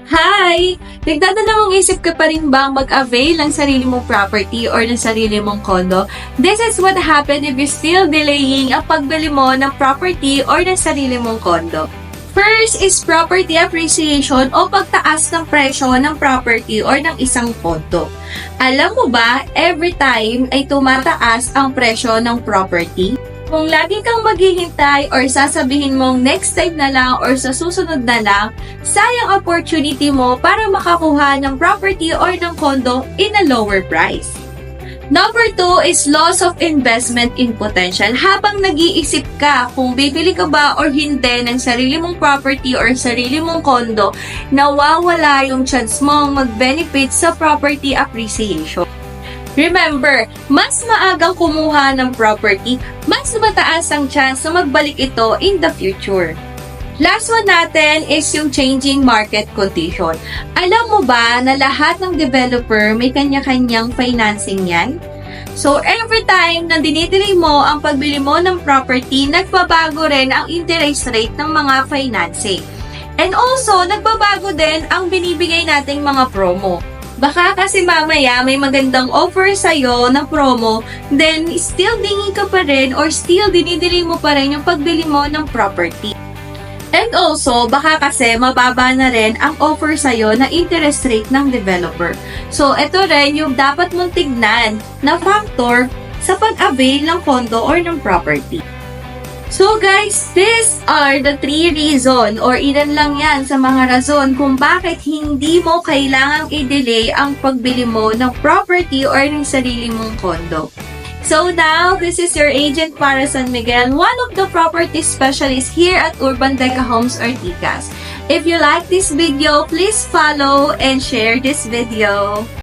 Hi! Nagdadalawang isip ka pa rin bang mag-avail ng sarili mong property or ng sarili mong condo? This is what happens if you're still delaying ang pagbili mo ng property or ng sarili mong condo. First is property appreciation o pagtaas ng presyo ng property or ng isang condo. Alam mo ba, every time ay tumataas ang presyo ng property? Kung lagi kang maghihintay or sasabihin mong next time na lang or sa susunod na lang, sayang opportunity mo para makakuha ng property or ng condo in a lower price. Number 2 is loss of investment in potential. Habang nag-iisip ka kung bibili ka ba or hindi ng sarili mong property or sarili mong condo, nawawala yung chance mong mag-benefit sa property appreciation. Remember, mas maagang kumuha ng property, mas mataas ang chance na magbalik ito in the future. Last one natin is yung changing market condition. Alam mo ba na lahat ng developer may kanya-kanyang financing yan? So, every time na dinidelay mo ang pagbili mo ng property, nagbabago rin ang interest rate ng mga financing. And also, nagbabago din ang binibigay nating mga promo. Baka kasi mamaya may magandang offer sa'yo na promo, then still dingi ka pa rin or still dinidelay mo pa rin yung pagbili mo ng property. And also, baka kasi mababa na rin ang offer sa'yo na interest rate ng developer. So, ito rin yung dapat mong tignan na factor sa pag-avail ng condo or ng property. So guys, these are the 3 reason or ilan lang yan sa mga rason kung bakit hindi mo kailangang i-delay ang pagbili mo ng property or ng sarili mong condo. So now, this is your agent para San Miguel, one of the property specialists here at Urban Deca Homes Ortigas. If you like this video, please follow and share this video.